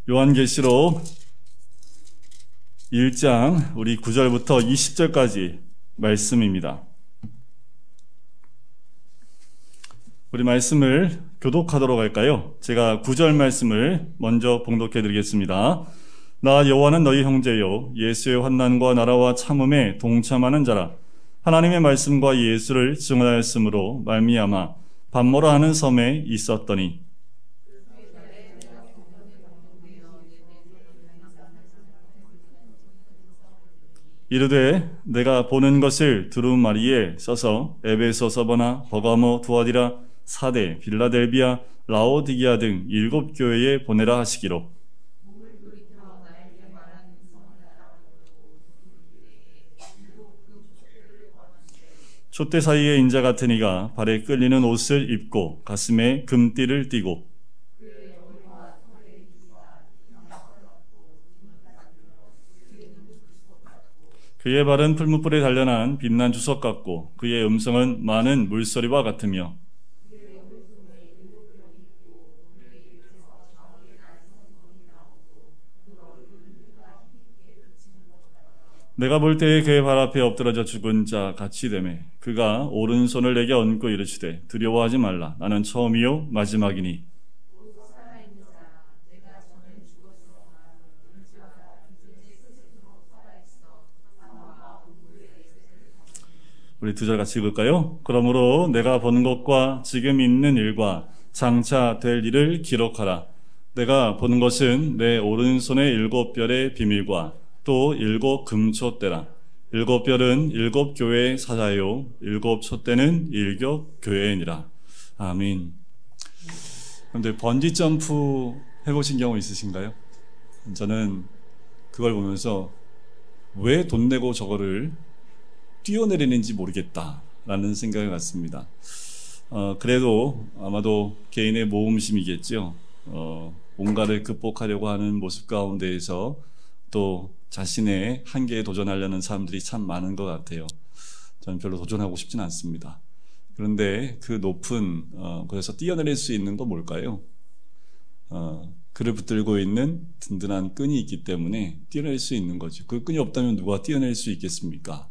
요한계시록 1장 우리 9절부터 20절까지 말씀입니다. 우리 말씀을 교독하도록 할까요? 제가 9절 말씀을 먼저 봉독해 드리겠습니다. 나 여호와는 너희 형제요 예수의 환난과 나라와 참음에 동참하는 자라. 하나님의 말씀과 예수를 증언하였으므로 말미암아 밤모라 하는 섬에 있었더니 이르되 내가 보는 것을 두루마리에 써서 에베소, 서버나, 버가모, 두아디라, 사대, 빌라델비아, 라오디게아 등 7 교회에 보내라 하시기로. 촛대 사이에 인자 같은 이가 발에 끌리는 옷을 입고 가슴에 금띠를 띠고 그의 발은 풀무불에 단련한 빛난 주석 같고 그의 음성은 많은 물소리와 같으며 내가 볼 때에 그의 발 앞에 엎드러져 죽은 자 같이 되매 그가 오른손을 내게 얹고 이르시되 두려워하지 말라. 나는 처음이요 마지막이니 우리 2절 같이 읽을까요? 그러므로 내가 본 것과 지금 있는 일과 장차 될 일을 기록하라. 내가 본 것은 내 오른손의 7별의 비밀과 또 7 금촛대라. 7별은 7 교회의 사자요 7 촛대는 7 교회이니라. 아멘. 그런데 번지 점프 해보신 경우 있으신가요? 저는 그걸 보면서 왜 돈 내고 저거를 뛰어내리는지 모르겠다라는 생각을 갖습니다. 그래도 아마도 개인의 모험심이겠죠. 뭔가를 극복하려고 하는 모습 가운데에서 또 자신의 한계에 도전하려는 사람들이 참 많은 것 같아요. 저는 별로 도전하고 싶진 않습니다. 그런데 그 높은 그래서 뛰어내릴 수 있는 건 뭘까요? 그를 붙들고 있는 든든한 끈이 있기 때문에 뛰어내릴 수 있는 거죠. 그 끈이 없다면 누가 뛰어낼 수 있겠습니까?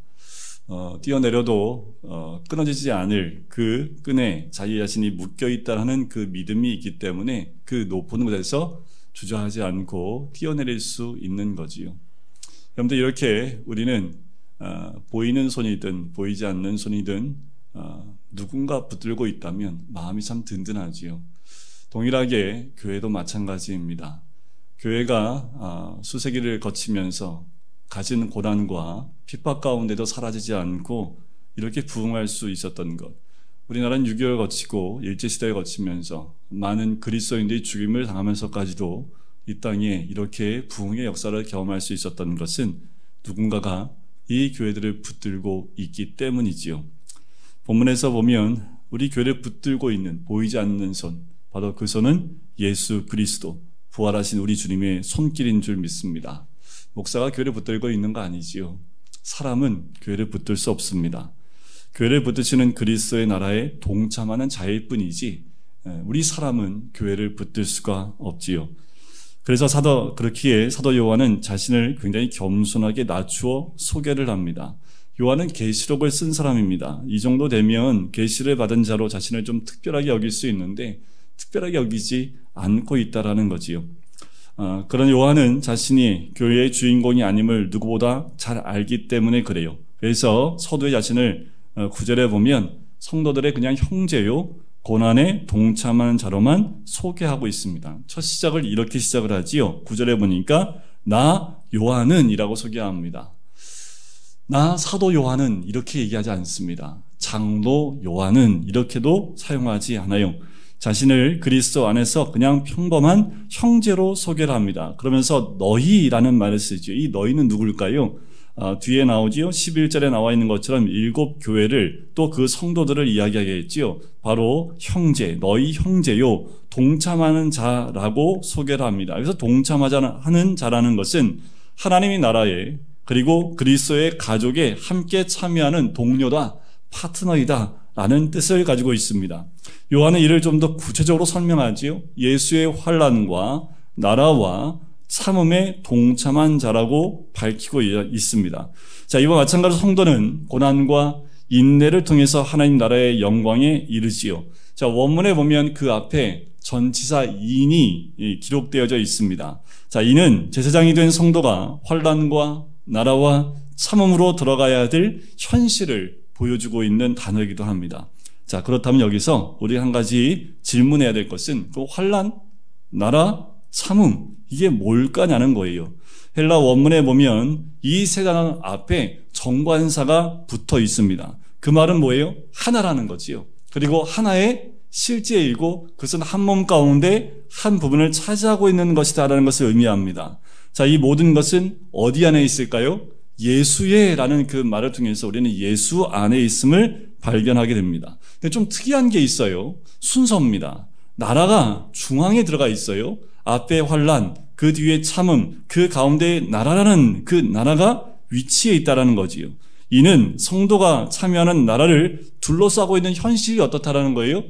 뛰어내려도 끊어지지 않을 그 끈에 자기 자신이 묶여있다는 그 믿음이 있기 때문에 그 높은 곳에서 주저하지 않고 뛰어내릴 수 있는 거지요. 여러분들 이렇게 우리는 보이는 손이든 보이지 않는 손이든 누군가 붙들고 있다면 마음이 참 든든하지요. 동일하게 교회도 마찬가지입니다. 교회가 수세기를 거치면서 가진 고난과 핍박 가운데도 사라지지 않고 이렇게 부흥할 수 있었던 것. 우리나라는 6.25를 거치고 일제시대를 거치면서 많은 그리스도인들이 죽임을 당하면서까지도 이 땅에 이렇게 부흥의 역사를 경험할 수 있었던 것은 누군가가 이 교회들을 붙들고 있기 때문이지요. 본문에서 보면 우리 교회를 붙들고 있는 보이지 않는 손, 바로 그 손은 예수 그리스도, 부활하신 우리 주님의 손길인 줄 믿습니다. 목사가 교회를 붙들고 있는 거 아니지요. 사람은 교회를 붙들 수 없습니다. 교회를 붙드시는 그리스도의 나라에 동참하는 자일 뿐이지 우리 사람은 교회를 붙들 수가 없지요. 그래서 그렇기에 사도 요한은 자신을 굉장히 겸손하게 낮추어 소개를 합니다. 요한은 계시록을 쓴 사람입니다. 이 정도 되면 계시를 받은 자로 자신을 좀 특별하게 여길 수 있는데 특별하게 여기지 않고 있다라는 거지요. 그런 요한은 자신이 교회의 주인공이 아님을 누구보다 잘 알기 때문에 그래요. 그래서 서두에 자신을 9절에 보면 성도들의 그냥 형제요 고난에 동참하는 자로만 소개하고 있습니다. 첫 시작을 이렇게 시작을 하지요. 9절에 보니까 나 요한은 이라고 소개합니다. 나 사도 요한은 이렇게 얘기하지 않습니다. 장로 요한은 이렇게도 사용하지 않아요. 자신을 그리스도 안에서 그냥 평범한 형제로 소개를 합니다. 그러면서 너희라는 말을 쓰죠. 이 너희는 누굴까요? 뒤에 나오지요. 11절에 나와 있는 것처럼 7 교회를 또 그 성도들을 이야기하겠지요. 바로 형제, 너희 형제요 동참하는 자라고 소개를 합니다. 그래서 동참하는 자라는 것은 하나님의 나라에 그리고 그리스도의 가족에 함께 참여하는 동료다, 파트너이다 라는 뜻을 가지고 있습니다. 요한은 이를 좀 더 구체적으로 설명하지요. 예수의 환난과 나라와 참음에 동참한 자라고 밝히고 있습니다. 자, 이와 마찬가지로 성도는 고난과 인내를 통해서 하나님 나라의 영광에 이르지요. 자, 원문에 보면 그 앞에 전치사 인이 기록되어져 있습니다. 자, 이는 제사장이 된 성도가 환난과 나라와 참음으로 들어가야 될 현실을 보여주고 있는 단어이기도 합니다. 자, 그렇다면 여기서 우리 한 가지 질문해야 될 것은 그 환난, 나라, 참음 이게 뭘까냐는 거예요. 헬라 원문에 보면 이 세상 앞에 정관사가 붙어 있습니다. 그 말은 뭐예요? 하나라는 거지요. 그리고 하나의 실제이고 그것은 한 몸 가운데 한 부분을 차지하고 있는 것이다라는 것을 의미합니다. 자, 이 모든 것은 어디 안에 있을까요? 예수의라는 그 말을 통해서 우리는 예수 안에 있음을 발견하게 됩니다. 근데 좀 특이한 게 있어요. 순서입니다. 나라가 중앙에 들어가 있어요. 앞에 환난, 그 뒤에 참음, 그 가운데 나라라는 그 나라가 위치에 있다라는 거지요. 이는 성도가 참여하는 나라를 둘러싸고 있는 현실이 어떻다라는 거예요?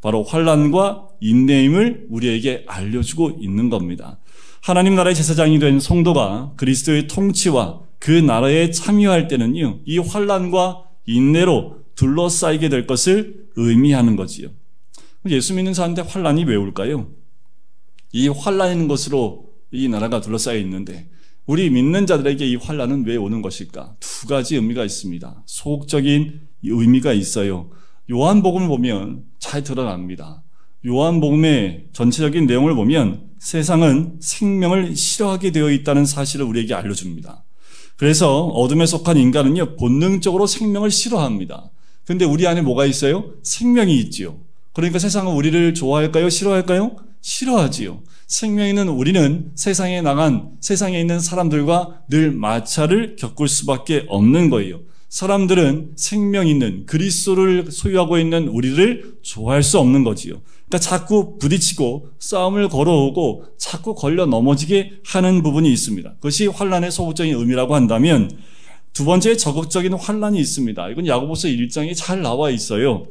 바로 환난과 인내임을 우리에게 알려주고 있는 겁니다. 하나님 나라의 제사장이 된 성도가 그리스도의 통치와 그 나라에 참여할 때는요, 이 환난과 인내로 둘러싸이게 될 것을 의미하는 거지요. 예수 믿는 사람한테 환난이 왜 올까요? 이 환난인 것으로 이 나라가 둘러싸여 있는데 우리 믿는 자들에게 이 환난은 왜 오는 것일까? 두 가지 의미가 있습니다. 소극적인 의미가 있어요. 요한복음을 보면 잘 드러납니다. 요한복음의 전체적인 내용을 보면 세상은 생명을 싫어하게 되어 있다는 사실을 우리에게 알려줍니다. 그래서 어둠에 속한 인간은요, 본능적으로 생명을 싫어합니다. 그런데 우리 안에 뭐가 있어요? 생명이 있지요. 그러니까 세상은 우리를 좋아할까요? 싫어할까요? 싫어하지요. 생명 있는 우리는 세상에 나간 세상에 있는 사람들과 늘 마찰을 겪을 수밖에 없는 거예요. 사람들은 생명 있는 그리스도를 소유하고 있는 우리를 좋아할 수 없는 거지요. 그러니까 자꾸 부딪히고 싸움을 걸어오고 자꾸 걸려 넘어지게 하는 부분이 있습니다. 그것이 환난의 소극적인 의미라고 한다면 두 번째 적극적인 환난이 있습니다. 이건 야고보서 1장에 잘 나와 있어요.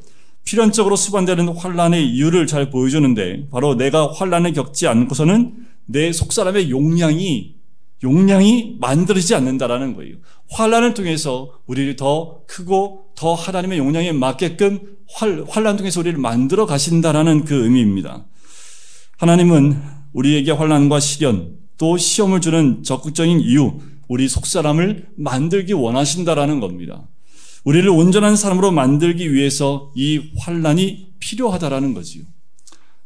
필연적으로 수반되는 환난의 이유를 잘 보여주는데 바로 내가 환난을 겪지 않고서는 내 속사람의 용량이 만들어지지 않는다라는 거예요. 환난을 통해서 우리를 더 크고 더 하나님의 용량에 맞게끔 환난 통해서 우리를 만들어 가신다라는 그 의미입니다. 하나님은 우리에게 환난과 시련 또 시험을 주는 적극적인 이유, 우리 속사람을 만들기 원하신다라는 겁니다. 우리를 온전한 사람으로 만들기 위해서 이 환난이 필요하다라는 거지요.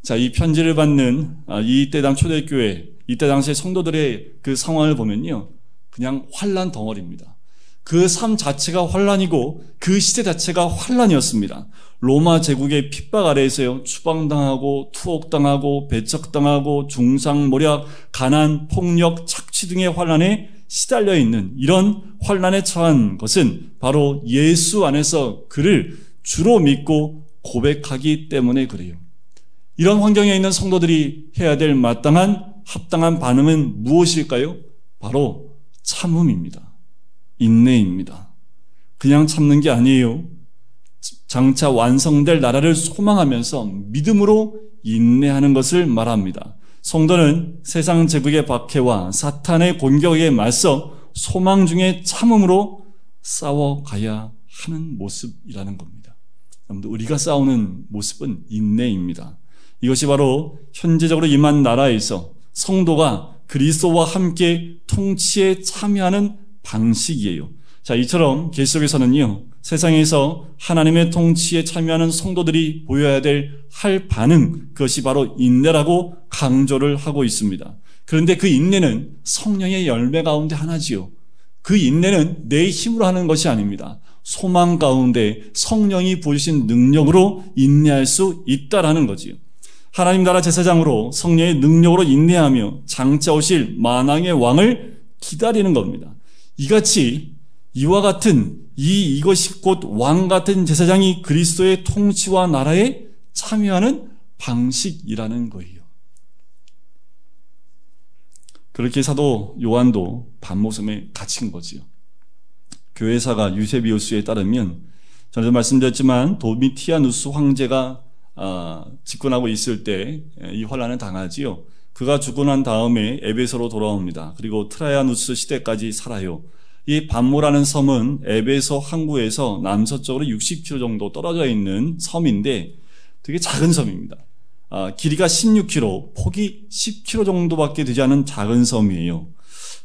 자, 이 편지를 받는 이때 당 초대교회, 이때 당시의 성도들의 그 상황을 보면요, 그냥 환난 덩어리입니다. 그 삶 자체가 환난이고 그 시대 자체가 환난이었습니다. 로마 제국의 핍박 아래에서요, 추방당하고 투옥당하고 배척당하고 중상모략, 가난, 폭력, 착취 등의 환난에 시달려 있는 이런 환난에 처한 것은 바로 예수 안에서 그를 주로 믿고 고백하기 때문에 그래요. 이런 환경에 있는 성도들이 해야 될 마땅한 합당한 반응은 무엇일까요? 바로 참음입니다. 인내입니다. 그냥 참는 게 아니에요. 장차 완성될 나라를 소망하면서 믿음으로 인내하는 것을 말합니다. 성도는 세상 제국의 박해와 사탄의 공격에 맞서 소망 중에 참음으로 싸워가야 하는 모습이라는 겁니다. 여러분들, 우리가 싸우는 모습은 인내입니다. 이것이 바로 현재적으로 임한 나라에서 성도가 그리스도와 함께 통치에 참여하는 방식이에요. 자, 이처럼 계시록에서는요, 세상에서 하나님의 통치에 참여하는 성도들이 보여야 할 반응, 그것이 바로 인내라고 강조를 하고 있습니다. 그런데 그 인내는 성령의 열매 가운데 하나지요. 그 인내는 내 힘으로 하는 것이 아닙니다. 소망 가운데 성령이 보여주신 능력으로 인내할 수 있다라는 거지요. 하나님 나라 제사장으로 성령의 능력으로 인내하며 장차 오실 만왕의 왕을 기다리는 겁니다. 이같이 이와 같은 이것이 곧 왕 같은 제사장이 그리스도의 통치와 나라에 참여하는 방식이라는 거예요. 그렇게 사도 요한도 반모섬에 갇힌 거지요. 교회사가 유세비우스에 따르면 전에도 말씀드렸지만 도미티아누스 황제가 집권하고 있을 때 이 환란을 당하지요. 그가 죽고 난 다음에 에베소로 돌아옵니다. 그리고 트라야누스 시대까지 살아요. 이 반모라는 섬은 에베소 항구에서 남서쪽으로 60km 정도 떨어져 있는 섬인데 되게 작은 섬입니다. 길이가 16km, 폭이 10km 정도밖에 되지 않은 작은 섬이에요.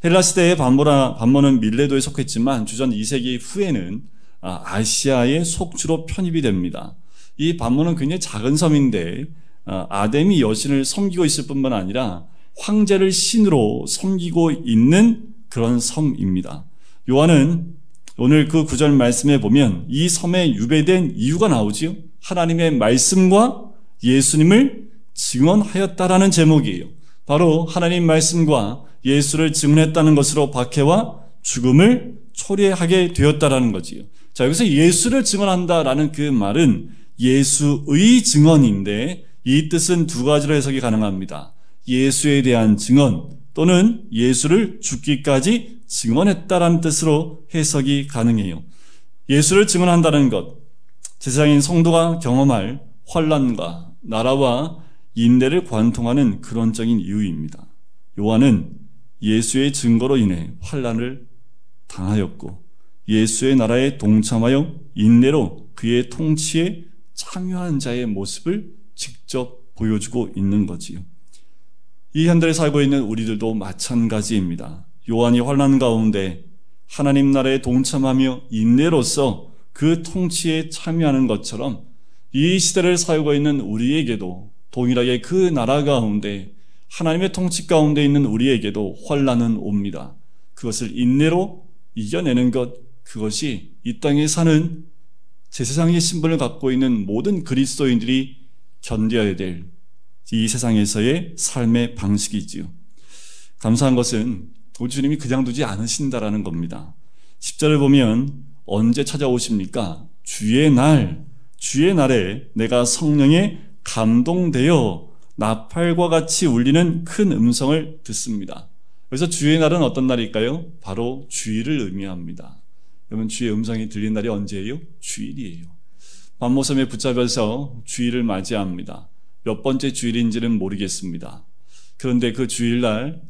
헬라 시대의 반모는 밀레도에 속했지만 주전 2세기 후에는 아시아의 속주로 편입이 됩니다. 이 반모는 굉장히 작은 섬인데 아데미 여신을 섬기고 있을 뿐만 아니라 황제를 신으로 섬기고 있는 그런 섬입니다. 요한은 오늘 그 구절 말씀에 보면 이 섬에 유배된 이유가 나오지요. 하나님의 말씀과 예수님을 증언하였다라는 제목이에요. 바로 하나님 말씀과 예수를 증언했다는 것으로 박해와 죽음을 초래하게 되었다라는 거지요. 자, 여기서 예수를 증언한다라는 그 말은 예수의 증언인데 이 뜻은 두 가지로 해석이 가능합니다. 예수에 대한 증언 또는 예수를 죽기까지 증언했다라는 뜻으로 해석이 가능해요. 예수를 증언한다는 것, 제사장인 성도가 경험할 환난과 나라와 인내를 관통하는 근원적인 이유입니다. 요한은 예수의 증거로 인해 환난을 당하였고 예수의 나라에 동참하여 인내로 그의 통치에 참여한 자의 모습을 직접 보여주고 있는 거지요. 이 현대에 살고 있는 우리들도 마찬가지입니다. 요한이 환난 가운데 하나님 나라에 동참하며 인내로서 그 통치에 참여하는 것처럼 이 시대를 살고 있는 우리에게도 동일하게 그 나라 가운데 하나님의 통치 가운데 있는 우리에게도 환난은 옵니다. 그것을 인내로 이겨내는 것, 그것이 이 땅에 사는 제사장의 신분을 갖고 있는 모든 그리스도인들이 견뎌야 될 이 세상에서의 삶의 방식이지요. 감사한 것은 우리 주님이 그냥 두지 않으신다라는 겁니다. 10절을 보면 언제 찾아오십니까? 주의 날에 내가 성령에 감동되어 나팔과 같이 울리는 큰 음성을 듣습니다. 그래서 주의 날은 어떤 날일까요? 바로 주일을 의미합니다. 여러분, 주의 음성이 들린 날이 언제예요? 주일이에요. 반모섬에 붙잡혀서 주일을 맞이합니다. 몇 번째 주일인지는 모르겠습니다. 그런데 그 주일날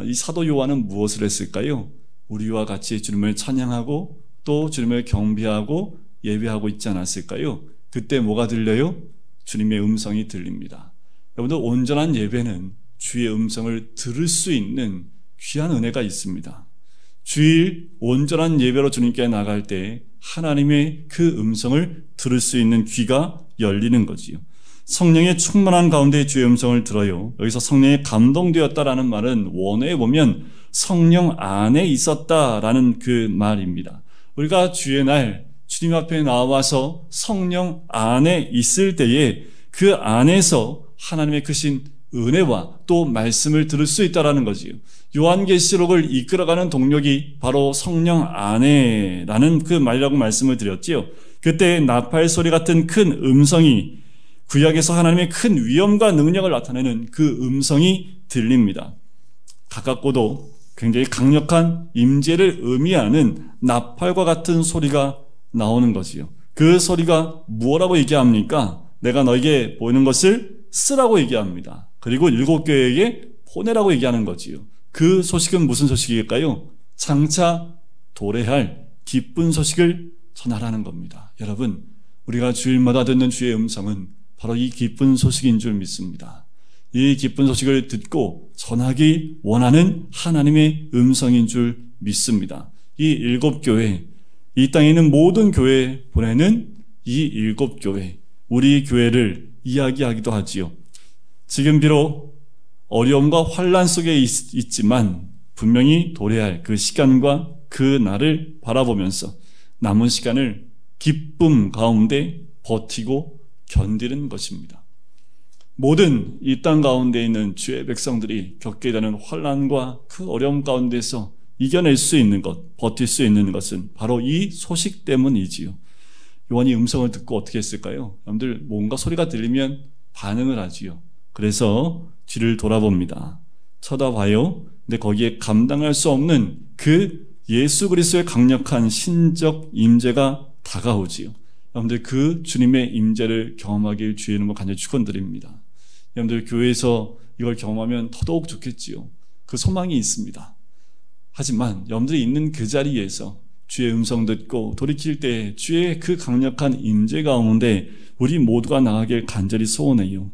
이 사도 요한은 무엇을 했을까요? 우리와 같이 주님을 찬양하고 또 주님을 경배하고 예배하고 있지 않았을까요? 그때 뭐가 들려요? 주님의 음성이 들립니다. 여러분들, 온전한 예배는 주의 음성을 들을 수 있는 귀한 은혜가 있습니다. 주일 온전한 예배로 주님께 나갈 때 하나님의 그 음성을 들을 수 있는 귀가 열리는 거지요. 성령의 충만한 가운데 주의 음성을 들어요. 여기서 성령에 감동되었다라는 말은 원어에 보면 성령 안에 있었다라는 그 말입니다. 우리가 주의 날 주님 앞에 나와서 성령 안에 있을 때에 그 안에서 하나님의 크신 은혜와 또 말씀을 들을 수 있다라는 거지요. 요한계시록을 이끌어가는 동력이 바로 성령 안에라는 그 말이라고 말씀을 드렸지요. 그때 나팔 소리 같은 큰 음성이 구약에서 하나님의 큰 위엄과 능력을 나타내는 그 음성이 들립니다. 가깝고도 굉장히 강력한 임재를 의미하는 나팔과 같은 소리가 나오는 거지요. 그 소리가 무엇라고 얘기합니까? 내가 너에게 보이는 것을 쓰라고 얘기합니다. 그리고 7교회에게 보내라고 얘기하는 거지요. 그 소식은 무슨 소식일까요? 장차 도래할 기쁜 소식을 전하라는 겁니다. 여러분, 우리가 주일마다 듣는 주의 음성은 바로 이 기쁜 소식인 줄 믿습니다. 이 기쁜 소식을 듣고 전하기 원하는 하나님의 음성인 줄 믿습니다. 이 7교회, 이 땅에 있는 모든 교회에 보내는 이 7교회, 우리 교회를 이야기하기도 하지요. 지금 비록 어려움과 환난 속에 있지만 분명히 도래할 그 시간과 그 날을 바라보면서 남은 시간을 기쁨 가운데 버티고 견디는 것입니다. 모든 이 땅 가운데 있는 주의 백성들이 겪게 되는 환난과 그 어려움 가운데서 이겨낼 수 있는 것, 버틸 수 있는 것은 바로 이 소식 때문이지요. 요한이 음성을 듣고 어떻게 했을까요? 여러분들, 뭔가 소리가 들리면 반응을 하지요. 그래서 뒤를 돌아봅니다. 쳐다봐요. 근데 거기에 감당할 수 없는 그 예수 그리스도의 강력한 신적 임재가 다가오지요. 여러분들 그 주님의 임재를 경험하길 주의 이름으로 간절히 축원드립니다. 여러분들 교회에서 이걸 경험하면 더더욱 좋겠지요. 그 소망이 있습니다. 하지만 여러분들이 있는 그 자리에서 주의 음성 듣고 돌이킬 때 주의 그 강력한 임재 가운데 우리 모두가 나가길 간절히 소원해요.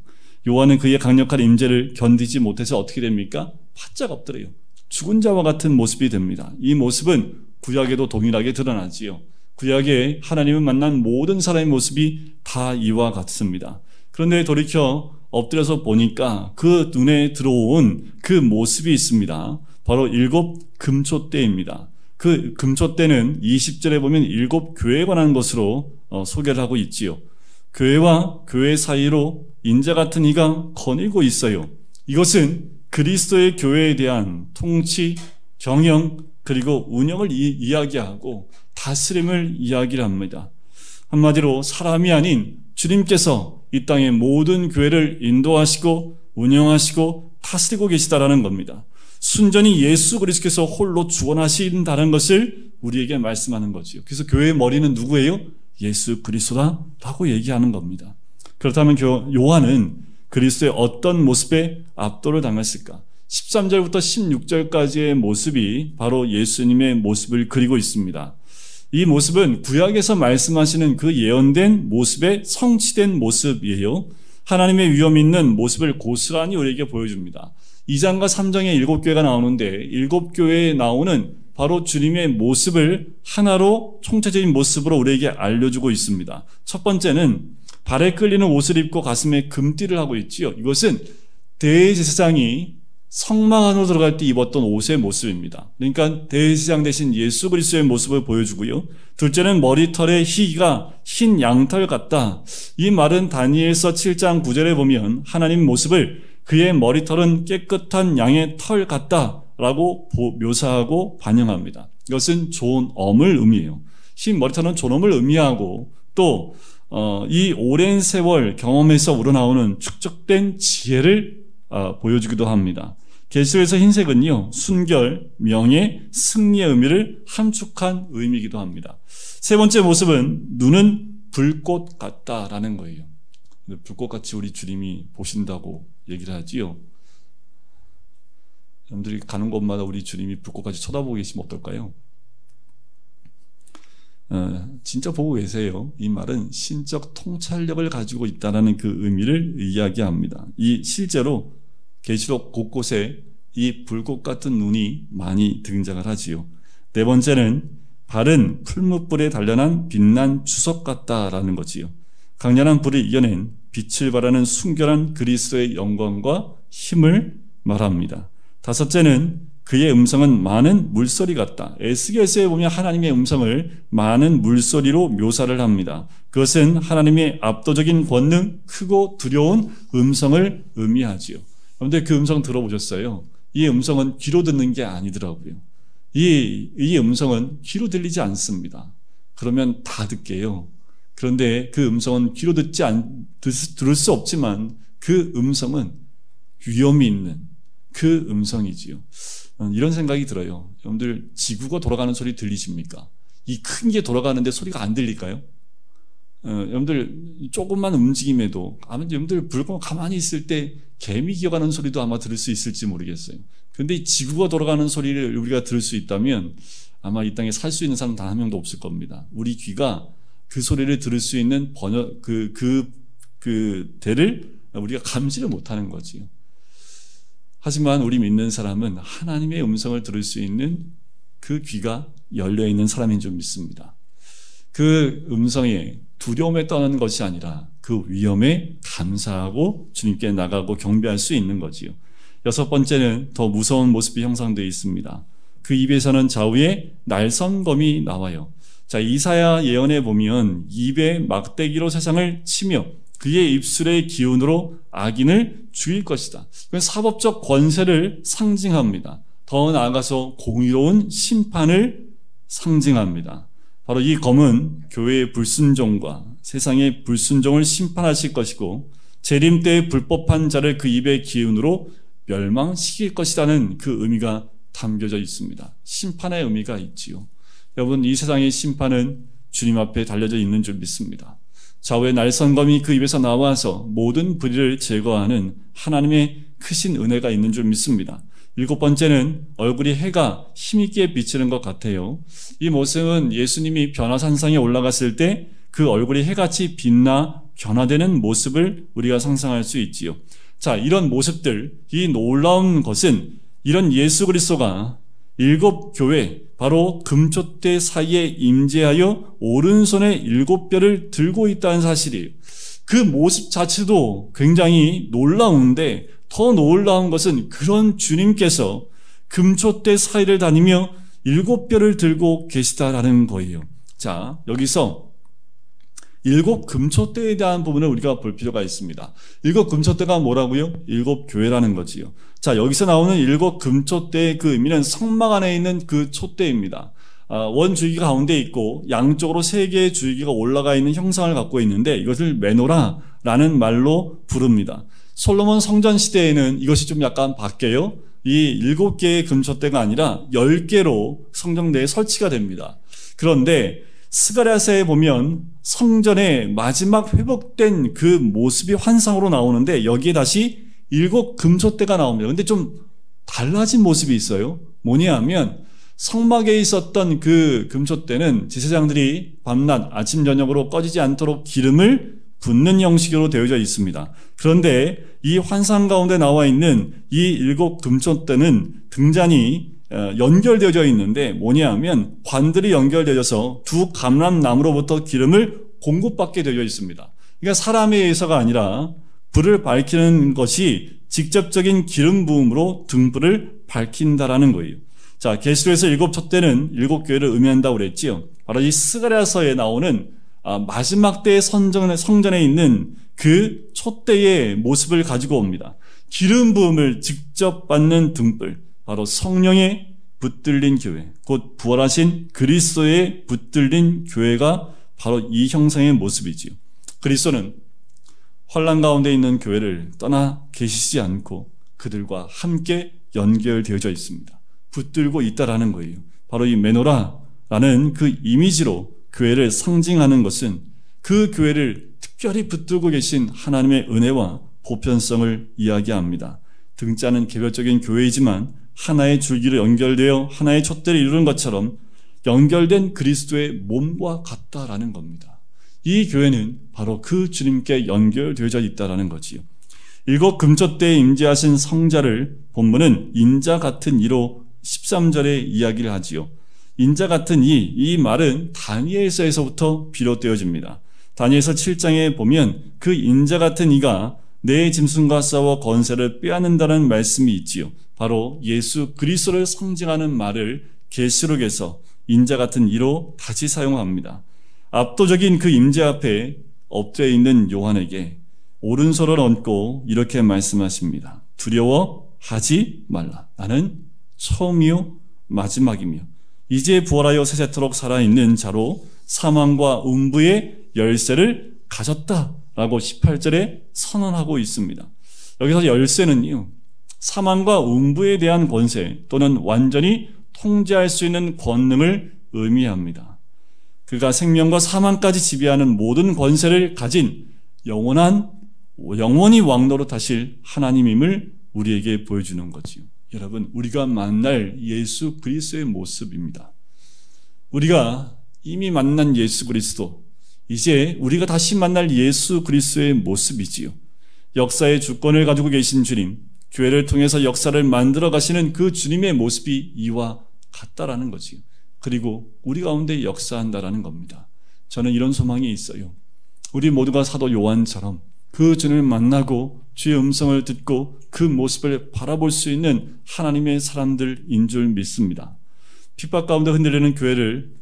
요한은 그의 강력한 임재를 견디지 못해서 어떻게 됩니까? 바짝 엎드려요. 죽은 자와 같은 모습이 됩니다. 이 모습은 구약에도 동일하게 드러나지요. 구약에 하나님을 만난 모든 사람의 모습이 다 이와 같습니다. 그런데 돌이켜 엎드려서 보니까 그 눈에 들어온 그 모습이 있습니다. 바로 7 금초대입니다. 그 금초대는 20절에 보면 7 교회에 관한 것으로 소개를 하고 있지요. 교회와 교회 사이로 인자 같은 이가 거닐고 있어요. 이것은 그리스도의 교회에 대한 통치, 경영, 그리고 운영을 이야기하고 다스림을 이야기합니다. 한마디로 사람이 아닌 주님께서 이 땅의 모든 교회를 인도하시고 운영하시고 다스리고 계시다라는 겁니다. 순전히 예수 그리스도께서 홀로 주권하신다는 것을 우리에게 말씀하는 거지요. 그래서 교회의 머리는 누구예요? 예수 그리스도다라고 얘기하는 겁니다. 그렇다면 요한은 그리스도의 어떤 모습에 압도를 당했을까? 13절부터 16절까지의 모습이 바로 예수님의 모습을 그리고 있습니다. 이 모습은 구약에서 말씀하시는 그 예언된 모습의 성취된 모습이에요. 하나님의 위엄 있는 모습을 고스란히 우리에게 보여줍니다. 2장과 3장에 7교회가 나오는데 7교회에 나오는 바로 주님의 모습을 하나로 총체적인 모습으로 우리에게 알려주고 있습니다. 첫 번째는 발에 끌리는 옷을 입고 가슴에 금띠를 하고 있지요. 이것은 대제사장이 성막 안으로 들어갈 때 입었던 옷의 모습입니다. 그러니까 대제사장 대신 예수 그리스도의 모습을 보여주고요. 둘째는 머리털의 희가 흰 양털 같다. 이 말은 다니엘서 7장 9절에 보면 하나님 모습을 그의 머리털은 깨끗한 양의 털 같다라고 묘사하고 반영합니다. 이것은 좋은 엄을 의미해요. 흰 머리털은 존엄을 의미하고 또 이 오랜 세월 경험에서 우러나오는 축적된 지혜를 보여주기도 합니다. 계시록에서 흰색은요, 순결, 명예, 승리의 의미를 함축한 의미이기도 합니다. 세 번째 모습은 눈은 불꽃 같다라는 거예요. 불꽃같이 우리 주님이 보신다고 얘기를 하지요. 여러분들이 가는 곳마다 우리 주님이 불꽃같이 쳐다보고 계시면 어떨까요? 진짜 보고 계세요. 이 말은 신적 통찰력을 가지고 있다는 그 의미를 이야기합니다. 이 실제로 계시록 곳곳에 이 불꽃 같은 눈이 많이 등장을 하지요. 네 번째는 발은 풀무불에 단련한 빛난 주석 같다라는 거지요. 강렬한 불을 이겨낸 빛을 발하는 순결한 그리스도의 영광과 힘을 말합니다. 다섯째는 그의 음성은 많은 물소리 같다. 에스겔서에 보면 하나님의 음성을 많은 물소리로 묘사를 합니다. 그것은 하나님의 압도적인 권능, 크고 두려운 음성을 의미하지요. 그런데 그 음성 들어보셨어요? 이 음성은 귀로 듣는 게 아니더라고요. 이 음성은 귀로 들리지 않습니다. 그러면 다 듣게요. 그런데 그 음성은 귀로 들을 수 없지만 그 음성은 위엄이 있는 그 음성이지요. 이런 생각이 들어요. 여러분들 지구가 돌아가는 소리 들리십니까? 이 큰 게 돌아가는데 소리가 안 들릴까요? 여러분들 조금만 움직임에도 아마 여러분들 불꽃 가만히 있을 때 개미 기어가는 소리도 아마 들을 수 있을지 모르겠어요. 그런데 이 지구가 돌아가는 소리를 우리가 들을 수 있다면 아마 이 땅에 살 수 있는 사람 단 한 명도 없을 겁니다. 우리 귀가 그 소리를 들을 수 있는 대를 우리가 감지를 못하는 거지요. 하지만 우리 믿는 사람은 하나님의 음성을 들을 수 있는 그 귀가 열려있는 사람인 줄 믿습니다. 그 음성에 두려움에 떠나는 것이 아니라 그 위엄에 감사하고 주님께 나가고 경배할 수 있는 거지요. 여섯 번째는 더 무서운 모습이 형성되어 있습니다. 그 입에서는 좌우에 날선검이 나와요. 자, 이사야 예언에 보면 입에 막대기로 세상을 치며 그의 입술의 기운으로 악인을 죽일 것이다. 사법적 권세를 상징합니다. 더 나아가서 공의로운 심판을 상징합니다. 바로 이 검은 교회의 불순종과 세상의 불순종을 심판하실 것이고 재림 때의 불법한 자를 그 입의 기운으로 멸망시킬 것이라는 그 의미가 담겨져 있습니다. 심판의 의미가 있지요. 여러분, 이 세상의 심판은 주님 앞에 달려져 있는 줄 믿습니다. 좌우의 날선검이 그 입에서 나와서 모든 불의를 제거하는 하나님의 크신 은혜가 있는 줄 믿습니다. 7번째는 얼굴이 해가 힘있게 비치는 것 같아요. 이 모습은 예수님이 변화산상에 올라갔을 때 그 얼굴이 해같이 빛나 변화되는 모습을 우리가 상상할 수 있지요. 자, 이런 모습들, 이 놀라운 것은 이런 예수 그리스도가 7교회, 바로 금촛대 사이에 임재하여 오른손에 7뼈를 들고 있다는 사실이에요. 그 모습 자체도 굉장히 놀라운데 더 놀라운 것은 그런 주님께서 금촛대 사이를 다니며 7뼈를 들고 계시다라는 거예요. 자, 여기서 7금촛대에 대한 부분을 우리가 볼 필요가 있습니다. 7금촛대가 뭐라고요? 7교회라는 거지요. 자, 여기서 나오는 7금촛대의 그 의미는 성막 안에 있는 그 촛대입니다. 원줄기가 가운데 있고 양쪽으로 3개의 줄기가 올라가 있는 형상을 갖고 있는데 이것을 메노라라는 말로 부릅니다. 솔로몬 성전 시대에는 이것이 좀 약간 바뀌어요. 이 7개의 금촛대가 아니라 10개로 성전 내에 설치가 됩니다. 그런데 스가랴서에 보면 성전의 마지막 회복된 그 모습이 환상으로 나오는데 여기에 다시 7금촛대가 나옵니다. 근데 좀 달라진 모습이 있어요. 뭐냐 하면 성막에 있었던 그 금촛대는 제사장들이 밤낮 아침 저녁으로 꺼지지 않도록 기름을 붓는 형식으로 되어져 있습니다. 그런데 이 환상 가운데 나와 있는 이 7금촛대는 등잔이 연결되어져 있는데 뭐냐 하면 관들이 연결되어져서 두 감람나무로부터 기름을 공급받게 되어 있습니다. 그러니까 사람에 의해서가 아니라 불을 밝히는 것이 직접적인 기름 부음으로 등불을 밝힌다라는 거예요. 자, 계시록에서 7촛대는 7교회를 의미한다고 그랬지요. 바로 이 스가랴서에 나오는 마지막 때의 성전에 있는 그 촛대의 모습을 가지고 옵니다. 기름 부음을 직접 받는 등불, 바로 성령의 붙들린 교회, 곧 부활하신 그리스도의 붙들린 교회가 바로 이 형상의 모습이지요. 그리스도는 환난 가운데 있는 교회를 떠나 계시지 않고 그들과 함께 연결되어져 있습니다. 붙들고 있다라는 거예요. 바로 이 메노라라는 그 이미지로 교회를 상징하는 것은 그 교회를 특별히 붙들고 계신 하나님의 은혜와 보편성을 이야기합니다. 등자는 개별적인 교회이지만 하나의 줄기로 연결되어 하나의 촛대를 이루는 것처럼 연결된 그리스도의 몸과 같다라는 겁니다. 이 교회는 바로 그 주님께 연결되어져 있다라는 거지요. 7금촛대에 임재하신 성자를 본문은 인자 같은 이로 13절에 이야기를 하지요. 인자 같은 이 말은 다니엘서에서부터 비롯되어집니다. 다니엘서 7장에 보면 그 인자 같은 이가 내 짐승과 싸워 권세를 빼앗는다는 말씀이 있지요. 바로 예수 그리스도를 상징하는 말을 계시록에서 인자 같은 이로 다시 사용합니다. 압도적인 그 임재 앞에 엎드려 있는 요한에게 오른손을 얹고 이렇게 말씀하십니다. 두려워하지 말라. 나는 처음이요 마지막이며 이제 부활하여 세세토록 살아있는 자로 사망과 음부의 열쇠를 가졌다라고 18절에 선언하고 있습니다. 여기서 열쇠는요, 사망과 음부에 대한 권세 또는 완전히 통제할 수 있는 권능을 의미합니다. 그가 생명과 사망까지 지배하는 모든 권세를 가진 영원히 왕노릇하실 하나님임을 우리에게 보여주는 거지요. 여러분, 우리가 만날 예수 그리스도의 모습입니다. 우리가 이미 만난 예수 그리스도, 이제 우리가 다시 만날 예수 그리스도의 모습이지요. 역사의 주권을 가지고 계신 주님, 교회를 통해서 역사를 만들어 가시는 그 주님의 모습이 이와 같다라는 거지요. 그리고 우리 가운데 역사한다라는 겁니다. 저는 이런 소망이 있어요. 우리 모두가 사도 요한처럼 그 주님을 만나고 주의 음성을 듣고 그 모습을 바라볼 수 있는 하나님의 사람들인 줄 믿습니다. 핍박 가운데 흔들리는 교회를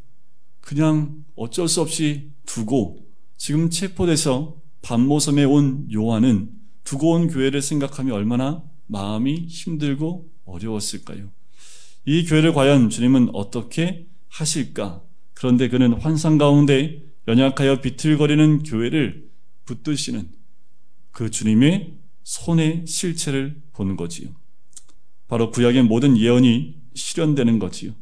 그냥 어쩔 수 없이 두고 지금 체포돼서 반모섬에 온 요한은 두고 온 교회를 생각하며 얼마나 마음이 힘들고 어려웠을까요? 이 교회를 과연 주님은 어떻게 하실까? 그런데 그는 환상 가운데 연약하여 비틀거리는 교회를 붙드시는 그 주님의 손의 실체를 보는 거지요. 바로 구약의 모든 예언이 실현되는 거지요.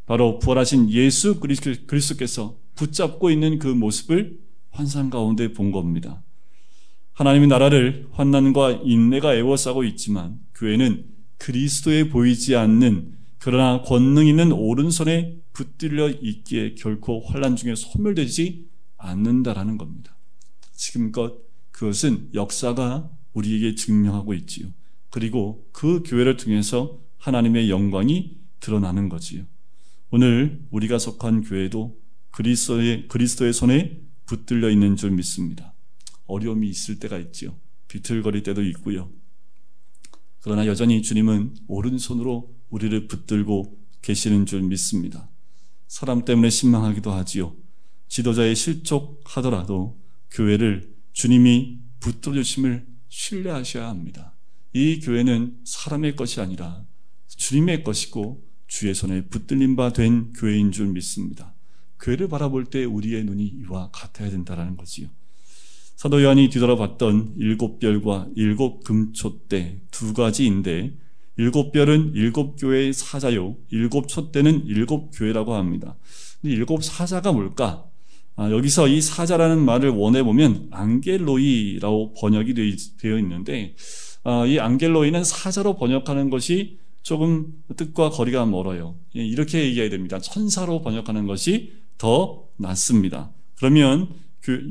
바로 부활하신 예수 그리스도께서 붙잡고 있는 그 모습을 환상 가운데 본 겁니다. 하나님의 나라를 환난과 인내가 에워싸고 있지만 교회는 그리스도에 보이지 않는 그러나 권능 있는 오른손에 붙들려 있기에 결코 환난 중에 소멸되지 않는다라는 겁니다. 지금껏 그것은 역사가 우리에게 증명하고 있지요. 그리고 그 교회를 통해서 하나님의 영광이 드러나는 거지요. 오늘 우리가 속한 교회도 그리스도의 손에 붙들려 있는 줄 믿습니다. 어려움이 있을 때가 있지요. 비틀거릴 때도 있고요. 그러나 여전히 주님은 오른손으로 우리를 붙들고 계시는 줄 믿습니다. 사람 때문에 신망하기도 하지요. 지도자에 실족하더라도 교회를 주님이 붙들어 주심을 신뢰하셔야 합니다. 이 교회는 사람의 것이 아니라 주님의 것이고 주의 손에 붙들림 바 된 교회인 줄 믿습니다. 교회를 바라볼 때 우리의 눈이 이와 같아야 된다는 거지요. 사도 요한이 뒤돌아봤던 7별과 7금촛대 두 가지인데 7별은 7교회의 사자요 7촛대는 7교회라고 합니다. 근데 7사자가 뭘까? 여기서 이 사자라는 말을 원해보면 앙겔로이라고 번역이 되어 있는데 이 앙겔로이는 사자로 번역하는 것이 조금 뜻과 거리가 멀어요. 이렇게 얘기해야 됩니다. 천사로 번역하는 것이 더 낫습니다. 그러면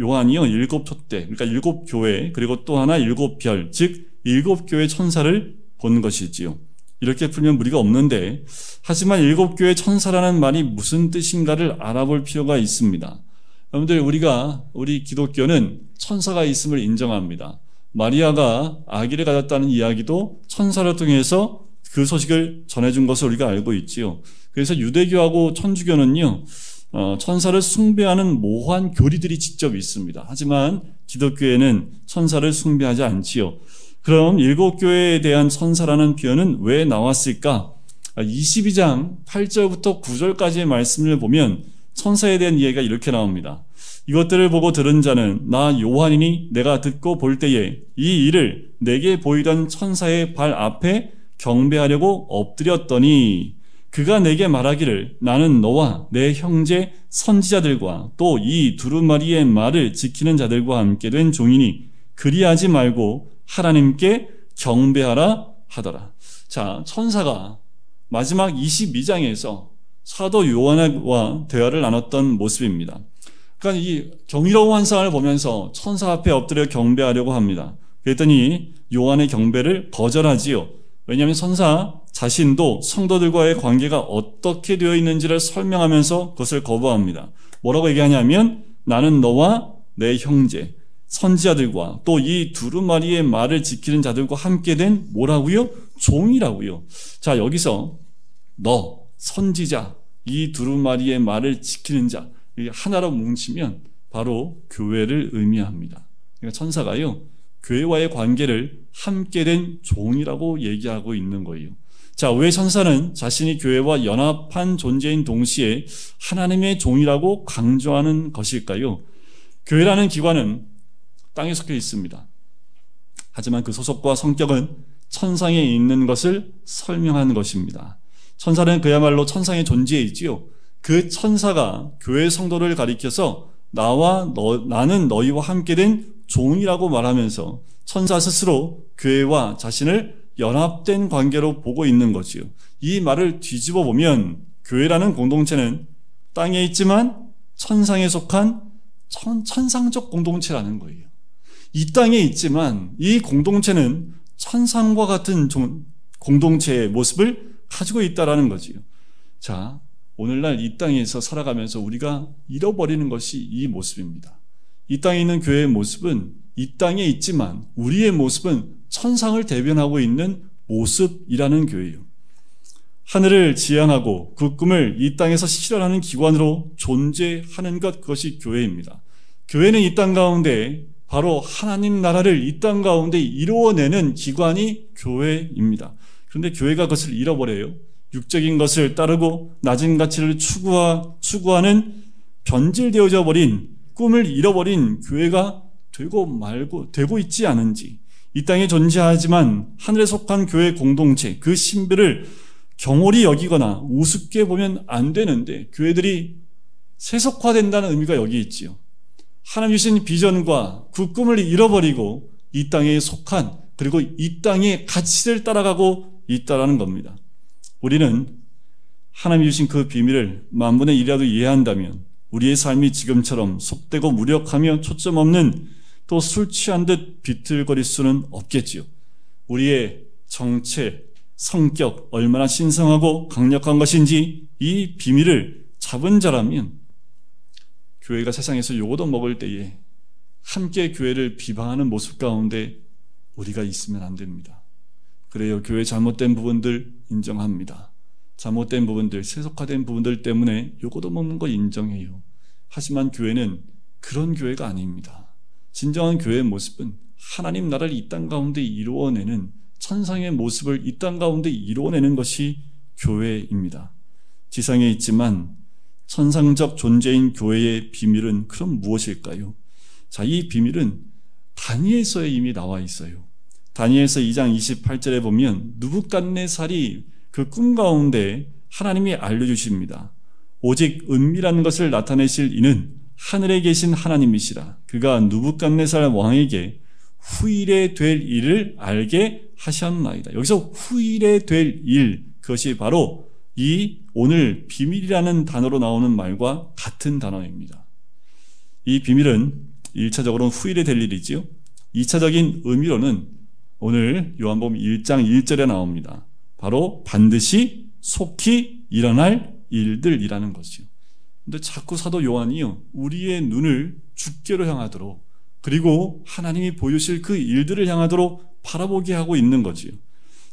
요한이요 7촛대 그러니까 7교회 그리고 또 하나 7별 즉 7교회 천사를 본 것이지요. 이렇게 풀면 무리가 없는데 하지만 7교회 천사라는 말이 무슨 뜻인가를 알아볼 필요가 있습니다. 여러분들 우리 기독교는 천사가 있음을 인정합니다. 마리아가 아기를 가졌다는 이야기도 천사를 통해서 그 소식을 전해준 것을 우리가 알고 있지요. 그래서 유대교하고 천주교는요 천사를 숭배하는 모호한 교리들이 직접 있습니다. 하지만 기독교에는 천사를 숭배하지 않지요. 그럼 7교회에 대한 천사라는 표현은 왜 나왔을까? 22장 8절부터 9절까지의 말씀을 보면 천사에 대한 이야기가 이렇게 나옵니다. 이것들을 보고 들은 자는 나 요한이니 내가 듣고 볼 때에 이 일을 내게 보이던 천사의 발 앞에 경배하려고 엎드렸더니 그가 내게 말하기를 나는 너와 내 형제 선지자들과 또 이 두루마리의 말을 지키는 자들과 함께 된 종이니 그리하지 말고 하나님께 경배하라 하더라. 자, 천사가 마지막 22장에서 사도 요한과 대화를 나눴던 모습입니다. 그러니까 이 경이로운 환상을 보면서 천사 앞에 엎드려 경배하려고 합니다. 그랬더니 요한의 경배를 거절하지요. 왜냐하면 천사 자신도 성도들과의 관계가 어떻게 되어 있는지를 설명하면서 그것을 거부합니다. 뭐라고 얘기하냐면 나는 너와 내 형제, 선지자들과 또 이 두루마리의 말을 지키는 자들과 함께 된 뭐라고요? 종이라고요. 자, 여기서 너, 선지자, 이 두루마리의 말을 지키는 자 하나로 뭉치면 바로 교회를 의미합니다. 그러니까 천사가요 교회와의 관계를 함께 된 종이라고 얘기하고 있는 거예요. 자, 왜 천사는 자신이 교회와 연합한 존재인 동시에 하나님의 종이라고 강조하는 것일까요? 교회라는 기관은 땅에 속해 있습니다. 하지만 그 소속과 성격은 천상에 있는 것을 설명하는 것입니다. 천사는 그야말로 천상의 존재이지요. 그 천사가 교회 성도를 가리켜서 나는 너희와 함께 된 종이라고 말하면서 천사 스스로 교회와 자신을 연합된 관계로 보고 있는 거지요. 이 말을 뒤집어 보면 교회라는 공동체는 땅에 있지만 천상에 속한 천상적 공동체라는 거예요. 이 땅에 있지만 이 공동체는 천상과 같은 공동체의 모습을 가지고 있다라는 거지요. 자, 오늘날 이 땅에서 살아가면서 우리가 잃어버리는 것이 이 모습입니다. 이 땅에 있는 교회의 모습은 이 땅에 있지만 우리의 모습은 천상을 대변하고 있는 모습이라는 교회예요. 하늘을 지향하고 그 꿈을 이 땅에서 실현하는 기관으로 존재하는 것, 그것이 교회입니다. 교회는 이 땅 가운데 바로 하나님 나라를 이 땅 가운데 이루어내는 기관이 교회입니다. 그런데 교회가 그것을 잃어버려요. 육적인 것을 따르고 낮은 가치를 추구하는 변질되어져 버린 꿈을 잃어버린 교회가 되고 있지 않은지, 이 땅에 존재하지만 하늘에 속한 교회 공동체 그 신비를 경홀히 여기거나 우습게 보면 안 되는데 교회들이 세속화된다는 의미가 여기 있지요. 하나님 주신 비전과 그 꿈을 잃어버리고 이 땅에 속한, 그리고 이 땅의 가치를 따라가고 있다라는 겁니다. 우리는 하나님이 주신 그 비밀을 만분의 1이라도 이해한다면 우리의 삶이 지금처럼 속되고 무력하며 초점 없는, 또 술 취한 듯 비틀거릴 수는 없겠지요. 우리의 정체, 성격, 얼마나 신성하고 강력한 것인지 이 비밀을 잡은 자라면 교회가 세상에서 요거도 먹을 때에 함께 교회를 비방하는 모습 가운데 우리가 있으면 안 됩니다. 그래요. 교회 잘못된 부분들 인정합니다. 잘못된 부분들, 세속화된 부분들 때문에 요거도 먹는 거 인정해요. 하지만 교회는 그런 교회가 아닙니다. 진정한 교회의 모습은 하나님 나라를 이 땅 가운데 이루어내는, 천상의 모습을 이 땅 가운데 이루어내는 것이 교회입니다. 지상에 있지만 천상적 존재인 교회의 비밀은 그럼 무엇일까요? 자, 이 비밀은 다니엘서에 이미 나와 있어요. 다니엘서 2장 28절에 보면 느부갓네살이 그 꿈 가운데 하나님이 알려주십니다. 오직 은밀한 것을 나타내실 이는 하늘에 계신 하나님이시라. 그가 느부갓네살 왕에게 후일에 될 일을 알게 하셨나이다. 여기서 후일에 될 일, 그것이 바로 이 오늘 비밀이라는 단어로 나오는 말과 같은 단어입니다. 이 비밀은 1차적으로는 후일에 될 일이지요. 2차적인 의미로는 오늘 요한복음 1장 1절에 나옵니다. 바로 반드시 속히 일어날 일들이라는 것이요. 근데 자꾸 사도 요한이요, 우리의 눈을 주께로 향하도록, 그리고 하나님이 보여주실 그 일들을 향하도록 바라보게 하고 있는 거지요.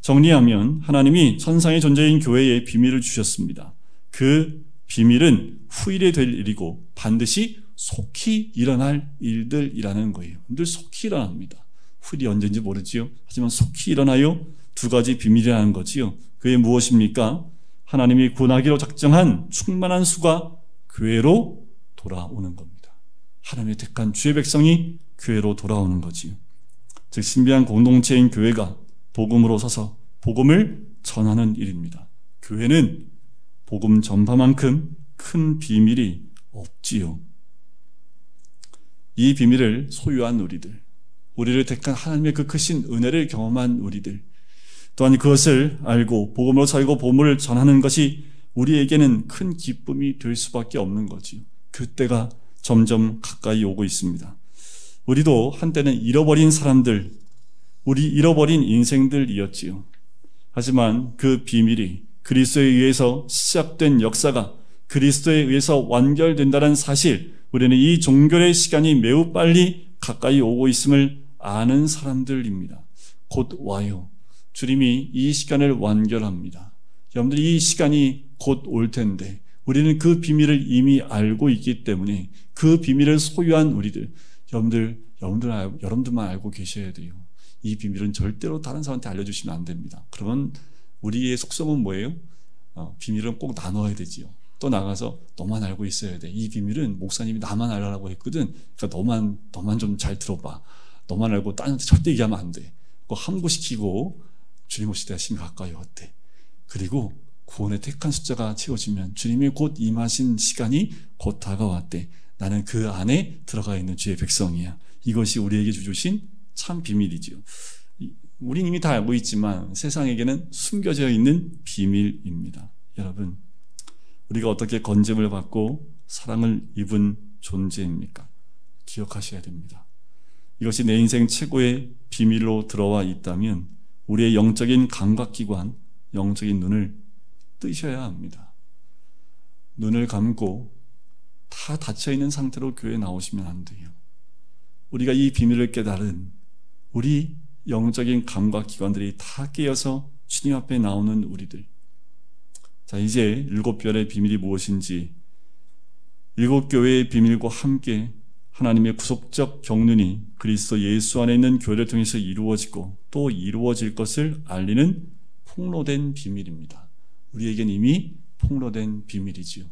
정리하면 하나님이 천상의 존재인 교회에 비밀을 주셨습니다. 그 비밀은 후일에 될 일이고 반드시 속히 일어날 일들이라는 거예요. 늘 속히 일어납니다. 후일이 언제인지 모르지요. 하지만 속히 일어나요. 두 가지 비밀이라는 거지요. 그게 무엇입니까? 하나님이 구원하기로 작정한 충만한 수가 교회로 돌아오는 겁니다. 하나님의 택한 주의 백성이 교회로 돌아오는 거지요. 즉 신비한 공동체인 교회가 복음으로 서서 복음을 전하는 일입니다. 교회는 복음 전파만큼 큰 비밀이 없지요. 이 비밀을 소유한 우리들, 우리를 택한 하나님의 그 크신 은혜를 경험한 우리들, 또한 그것을 알고 복음으로 살고 복음을 전하는 것이 우리에게는 큰 기쁨이 될 수밖에 없는 거지요. 그때가 점점 가까이 오고 있습니다. 우리도 한때는 잃어버린 사람들, 우리 잃어버린 인생들이었지요. 하지만 그 비밀이 그리스도에 의해서 시작된 역사가 그리스도에 의해서 완결된다는 사실, 우리는 이 종결의 시간이 매우 빨리 가까이 오고 있음을 아는 사람들입니다. 곧 와요. 주님이 이 시간을 완결합니다. 여러분들, 이 시간이 곧 올 텐데 우리는 그 비밀을 이미 알고 있기 때문에 그 비밀을 소유한 우리들, 여러분들만 알고 계셔야 돼요. 이 비밀은 절대로 다른 사람한테 알려주시면 안 됩니다. 그러면 우리의 속성은 뭐예요? 비밀은 꼭 나눠야 되지요. 또 나가서 너만 알고 있어야 돼. 이 비밀은 목사님이 나만 알라고 했거든. 그러니까 너만 좀 잘 들어봐. 너만 알고 딴 사람한테 절대 얘기하면 안 돼. 그거 함구시키고 주님 오실 때가 심히 가까이 왔대. 그리고 구원의 택한 숫자가 채워지면 주님이 곧 임하신 시간이 곧 다가왔대. 나는 그 안에 들어가 있는 주의 백성이야. 이것이 우리에게 주신 참 비밀이지요. 우린 이미 다 알고 있지만 세상에게는 숨겨져 있는 비밀입니다. 여러분, 우리가 어떻게 건짐을 받고 사랑을 입은 존재입니까? 기억하셔야 됩니다. 이것이 내 인생 최고의 비밀로 들어와 있다면 우리의 영적인 감각기관, 영적인 눈을 뜨셔야 합니다. 눈을 감고 다 닫혀있는 상태로 교회에 나오시면 안 돼요. 우리가 이 비밀을 깨달은 우리 영적인 감각기관들이 다 깨어서 주님 앞에 나오는 우리들. 자, 이제 7별의 비밀이 무엇인지, 7교회의 비밀과 함께 하나님의 구속적 경륜이 그리스도 예수 안에 있는 교회를 통해서 이루어지고 또 이루어질 것을 알리는 폭로된 비밀입니다. 우리에겐 이미 폭로된 비밀이지요.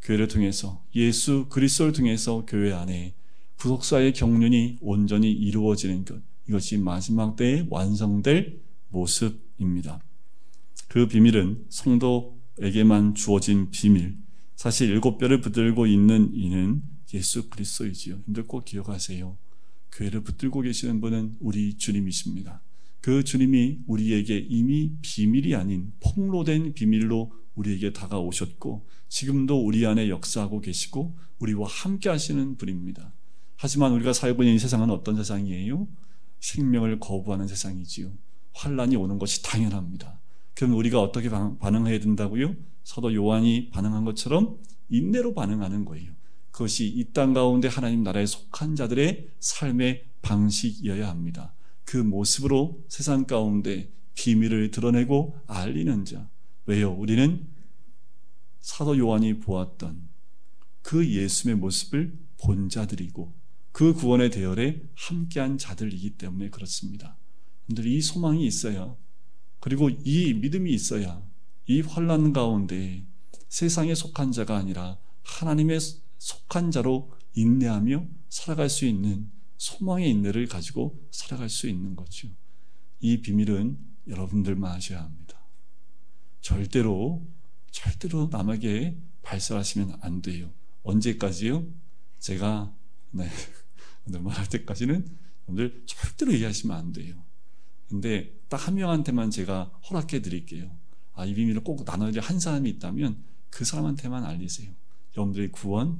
교회를 통해서, 예수 그리스도를 통해서 교회 안에 구속사의 경륜이 온전히 이루어지는 것, 이것이 마지막 때에 완성될 모습입니다. 그 비밀은 성도에게만 주어진 비밀. 사실 7별을 붙들고 있는 이는 예수 그리스도이지요. 여러분들 꼭 기억하세요. 교회를 붙들고 계시는 분은 우리 주님이십니다. 그 주님이 우리에게 이미 비밀이 아닌 폭로된 비밀로 우리에게 다가오셨고 지금도 우리 안에 역사하고 계시고 우리와 함께 하시는 분입니다. 하지만 우리가 살고 있는 이 세상은 어떤 세상이에요? 생명을 거부하는 세상이지요. 환란이 오는 것이 당연합니다. 그럼 우리가 어떻게 반응해야 된다고요? 사도 요한이 반응한 것처럼 인내로 반응하는 거예요. 그것이 이 땅 가운데 하나님 나라에 속한 자들의 삶의 방식이어야 합니다. 그 모습으로 세상 가운데 비밀을 드러내고 알리는 자. 왜요? 우리는 사도 요한이 보았던 그 예수의 모습을 본 자들이고 그 구원의 대열에 함께한 자들이기 때문에 그렇습니다. 여러분들 이 소망이 있어야, 그리고 이 믿음이 있어야 이 환난 가운데 세상에 속한 자가 아니라 하나님의 속한 자로 인내하며 살아갈 수 있는 소망의 인내를 가지고 살아갈 수 있는 거죠. 이 비밀은 여러분들만 아셔야 합니다. 절대로 남에게 발설하시면 안 돼요. 언제까지요? 제가 말할 때까지는 여러분들 절대로 얘기하시면 안 돼요. 근데 딱 한 명한테만 제가 허락해 드릴게요. 이 비밀을 꼭 나눠야 될 한 사람이 있다면 그 사람한테만 알리세요. 여러분들의 구원,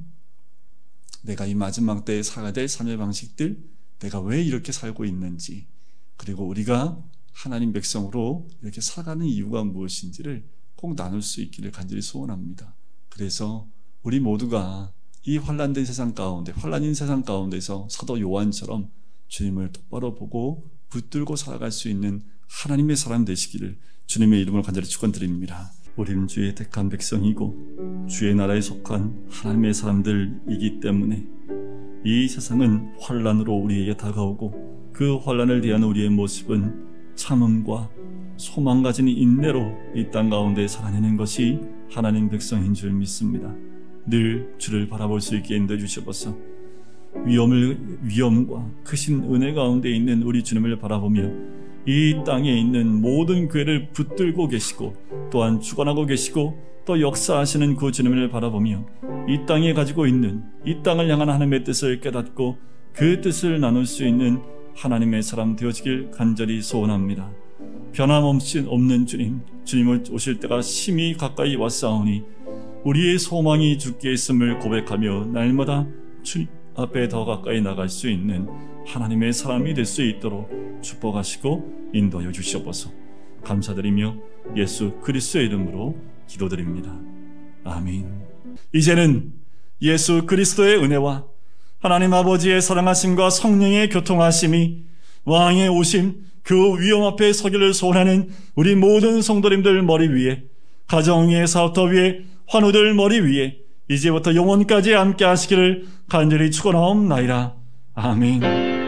내가 이 마지막 때에 살아야 될 삶의 방식들, 내가 왜 이렇게 살고 있는지, 그리고 우리가 하나님 백성으로 이렇게 살아가는 이유가 무엇인지를 꼭 나눌 수 있기를 간절히 소원합니다. 그래서 우리 모두가 이 환난된 세상 가운데, 환난인 세상 가운데서 사도 요한처럼 주님을 똑바로 보고 붙들고 살아갈 수 있는 하나님의 사람 되시기를 주님의 이름으로 간절히 축원드립니다. 우리는 주의 택한 백성이고 주의 나라에 속한 하나님의 사람들이기 때문에 이 세상은 환난으로 우리에게 다가오고 그 환난을 대하는 우리의 모습은 참음과 소망 가진 인내로 이 땅 가운데 살아내는 것이 하나님 백성인 줄 믿습니다. 늘 주를 바라볼 수 있게 인도해 주셔서 위엄과 크신 은혜 가운데 있는 우리 주님을 바라보며 이 땅에 있는 모든 교회를 붙들고 계시고 또한 주관하고 계시고 또 역사하시는 그 주님을 바라보며 이 땅에 가지고 있는 이 땅을 향한 하나님의 뜻을 깨닫고 그 뜻을 나눌 수 있는 하나님의 사람 되어지길 간절히 소원합니다. 변함없이 없는 주님을 오실 때가 심히 가까이 왔사오니 우리의 소망이 주께 있음을 고백하며 날마다 주님 앞에 더 가까이 나갈 수 있는 하나님의 사람이 될 수 있도록 축복하시고 인도하여 주시옵소서. 감사드리며 예수 그리스도의 이름으로 기도드립니다. 아멘. 이제는 예수 그리스도의 은혜와 하나님 아버지의 사랑하심과 성령의 교통하심이 왕의 오심 그 위엄 앞에 서기를 소원하는 우리 모든 성도님들 머리 위에, 가정 위에, 사업터 위에, 환우들 머리 위에 이제부터 영원까지 함께 하시기를 간절히 축원하옵나이다. 아멘.